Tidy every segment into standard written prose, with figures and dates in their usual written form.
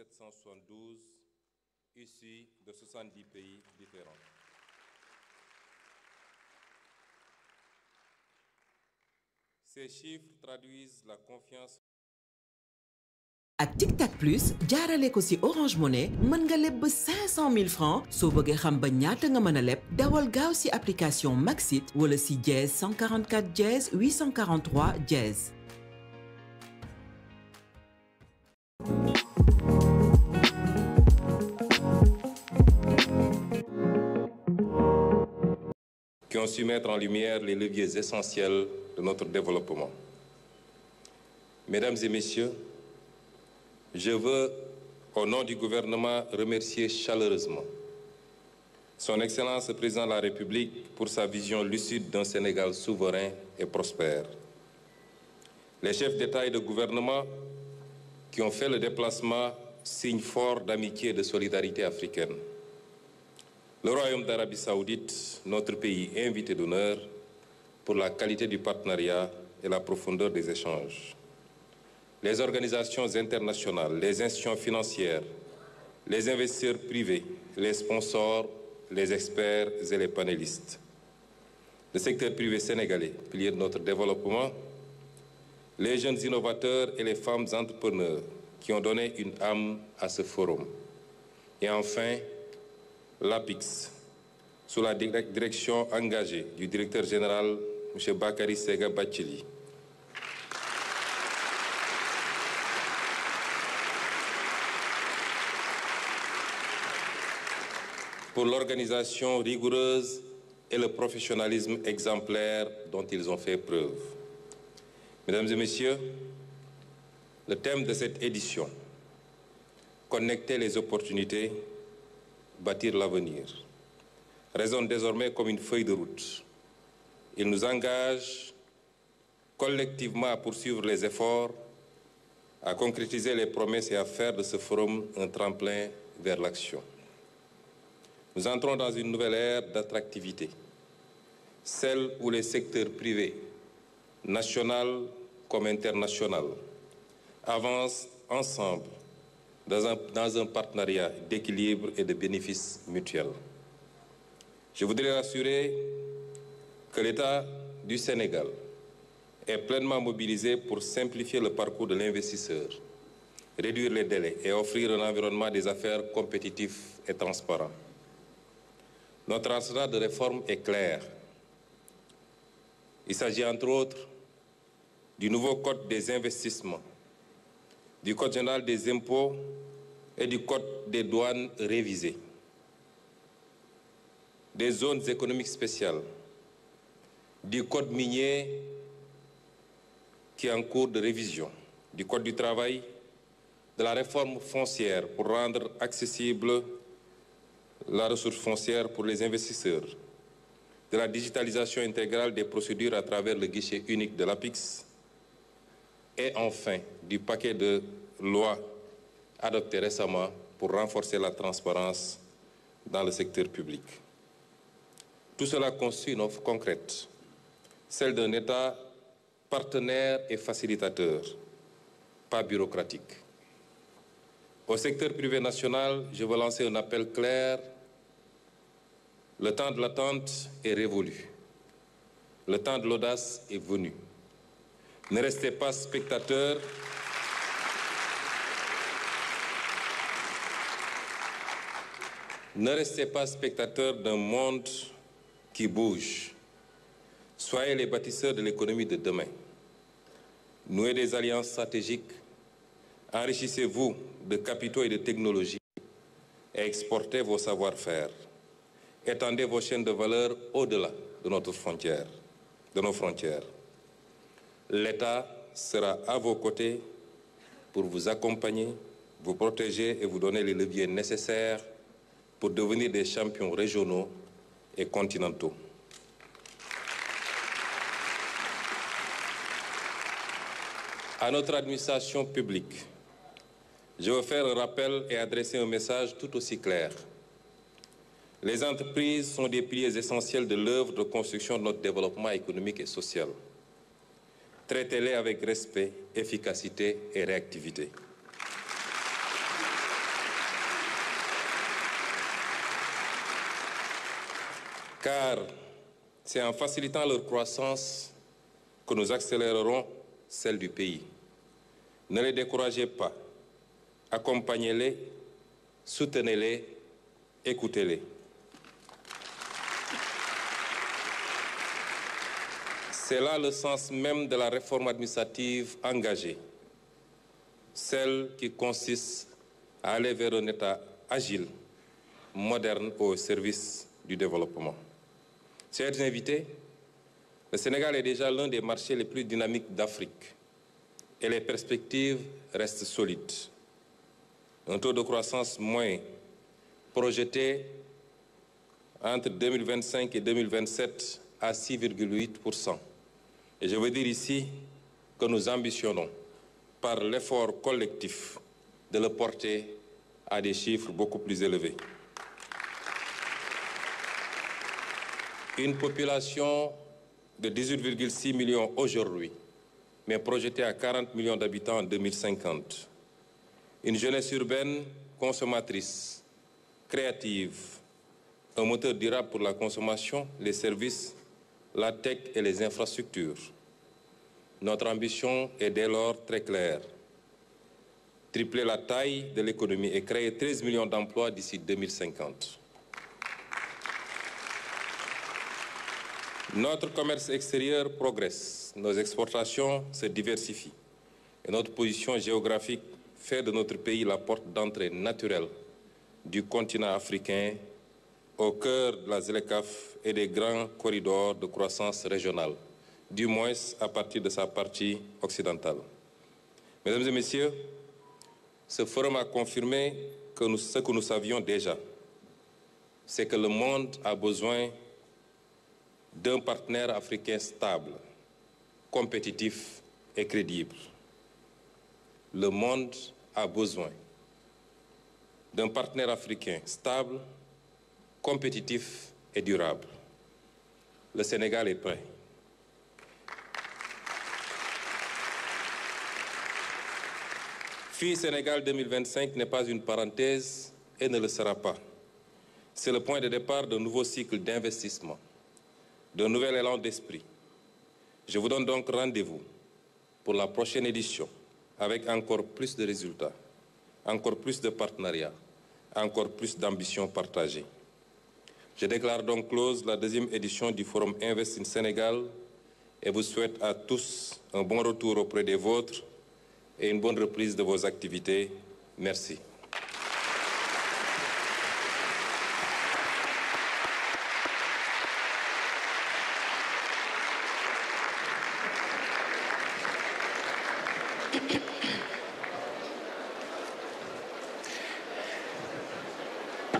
772 issus de 70 pays différents. Ces chiffres traduisent la confiance. ak Tic Tac Plus jaarale ko ci Orange Money mën nga leb ba 500 000 francs soo bëggee xam ba ñaata nga mën a leb dawal gaaw ci application Maxit wala ci dièse 144 dièse 843 dièse. Qui ont su mettre en lumière les leviers essentiels de notre développement. Mesdames et messieurs, je veux, au nom du gouvernement, remercier chaleureusement Son Excellence le Président de la République pour sa vision lucide d'un Sénégal souverain et prospère. Les chefs d'État et de gouvernement qui ont fait le déplacement, signe fort d'amitié et de solidarité africaine. Le Royaume d'Arabie Saoudite, notre pays invité d'honneur, pour la qualité du partenariat et la profondeur des échanges. Les organisations internationales, les institutions financières, les investisseurs privés, les sponsors, les experts et les panélistes. Le secteur privé sénégalais, pilier de notre développement, les jeunes innovateurs et les femmes entrepreneurs qui ont donné une âme à ce forum. Et enfin, l'APIX, sous la direction engagée du directeur général, M. Bakary Sega Bathily. Pour l'organisation rigoureuse et le professionnalisme exemplaire dont ils ont fait preuve. Mesdames et messieurs, le thème de cette édition, connecter les opportunités, bâtir l'avenir, résonne désormais comme une feuille de route. Il nous engage collectivement à poursuivre les efforts, à concrétiser les promesses et à faire de ce forum un tremplin vers l'action. Nous entrons dans une nouvelle ère d'attractivité, celle où les secteurs privés, national comme international, avancent ensemble dans un partenariat d'équilibre et de bénéfices mutuels. Je voudrais rassurer que l'État du Sénégal est pleinement mobilisé pour simplifier le parcours de l'investisseur, réduire les délais et offrir un environnement des affaires compétitif et transparent. Notre agenda de réforme est clair. Il s'agit entre autres du nouveau Code des investissements, du Code général des impôts et du Code des douanes révisé, des zones économiques spéciales, du Code minier qui est en cours de révision, du Code du travail, de la réforme foncière pour rendre accessible la ressource foncière pour les investisseurs, de la digitalisation intégrale des procédures à travers le guichet unique de l'APIX et enfin du paquet de lois adoptées récemment pour renforcer la transparence dans le secteur public. Tout cela constitue une offre concrète, celle d'un État partenaire et facilitateur, pas bureaucratique. Au secteur privé national, je veux lancer un appel clair. Le temps de l'attente est révolu. Le temps de l'audace est venu. Ne restez pas spectateurs. Ne restez pas spectateurs d'un monde qui bouge. Soyez les bâtisseurs de l'économie de demain. Nouez des alliances stratégiques. Enrichissez-vous de capitaux et de technologies et exportez vos savoir-faire. Étendez vos chaînes de valeur au-delà de notre frontière, de nos frontières. L'État sera à vos côtés pour vous accompagner, vous protéger et vous donner les leviers nécessaires pour devenir des champions régionaux et continentaux. À notre administration publique, je veux faire un rappel et adresser un message tout aussi clair. Les entreprises sont des piliers essentiels de l'œuvre de construction de notre développement économique et social. Traitez-les avec respect, efficacité et réactivité. car c'est en facilitant leur croissance que nous accélérerons celle du pays. Ne les découragez pas, accompagnez-les, soutenez-les, écoutez-les. C'est là le sens même de la réforme administrative engagée, celle qui consiste à aller vers un État agile, moderne au service du développement. Chers invités, le Sénégal est déjà l'un des marchés les plus dynamiques d'Afrique et les perspectives restent solides. Un taux de croissance moyen projeté entre 2025 et 2027 à 6,8%. Et je veux dire ici que nous ambitionnons, par l'effort collectif, de le porter à des chiffres beaucoup plus élevés. Une population de 18,6 millions aujourd'hui, mais projetée à 40 millions d'habitants en 2050. Une jeunesse urbaine consommatrice, créative, un moteur durable pour la consommation, les services, la tech et les infrastructures. Notre ambition est dès lors très claire. Tripler la taille de l'économie et créer 13 millions d'emplois d'ici 2050. Notre commerce extérieur progresse, nos exportations se diversifient et notre position géographique fait de notre pays la porte d'entrée naturelle du continent africain au cœur de la ZLECAf et des grands corridors de croissance régionale, du moins à partir de sa partie occidentale. Mesdames et messieurs, ce forum a confirmé ce que nous savions déjà, c'est que le monde a besoin d'un partenaire africain stable, compétitif et crédible. Le monde a besoin d'un partenaire africain stable, compétitif et durable. Le Sénégal est prêt. FI Sénégal 2025 n'est pas une parenthèse et ne le sera pas. C'est le point de départ d'un nouveau cycle d'investissement, d'un nouvel élan d'esprit. Je vous donne donc rendez-vous pour la prochaine édition avec encore plus de résultats, encore plus de partenariats, encore plus d'ambitions partagées. Je déclare donc close la deuxième édition du Forum Invest in Sénégal et vous souhaite à tous un bon retour auprès des vôtres et une bonne reprise de vos activités. Merci.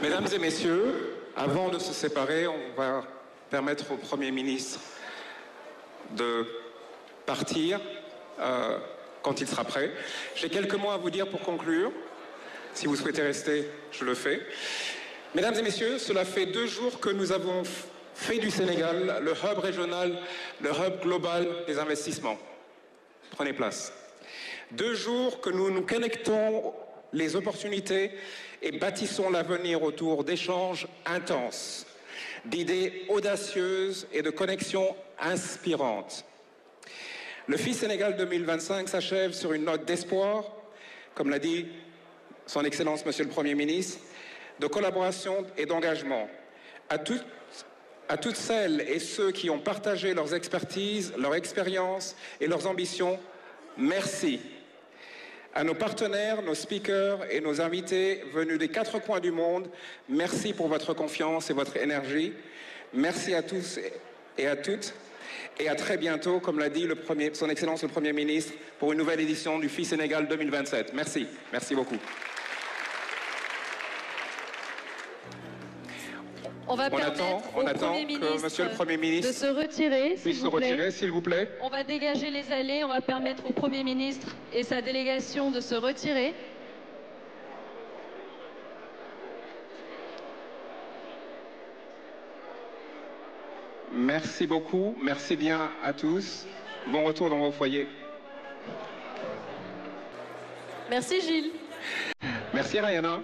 Mesdames et messieurs, avant de se séparer, on va permettre au Premier ministre de partir quand il sera prêt. J'ai quelques mots à vous dire pour conclure. Si vous souhaitez rester, je le fais. Mesdames et messieurs, cela fait 2 jours que nous avons fait du Sénégal le hub régional, le hub global des investissements. Prenez place. 2 jours que nous nous connectons les opportunités et bâtissons l'avenir autour d'échanges intenses, d'idées audacieuses et de connexions inspirantes. Le FI Sénégal 2025 s'achève sur une note d'espoir, comme l'a dit son Excellence Monsieur le Premier ministre, de collaboration et d'engagement. À toutes celles et ceux qui ont partagé leurs expertises, leur expérience et leurs ambitions, merci. À nos partenaires, nos speakers et nos invités venus des 4 coins du monde, merci pour votre confiance et votre énergie. Merci à tous et à toutes. Et à très bientôt, comme l'a dit son Excellence le Premier ministre, pour une nouvelle édition du FI Sénégal 2027. Merci. Merci beaucoup. On attend que Monsieur le Premier ministre de se retirer, s'il vous plaît. On va dégager les allées, on va permettre au Premier ministre et sa délégation de se retirer. Merci beaucoup, merci bien à tous. Bon retour dans vos foyers. Merci Gilles. Merci Rayana.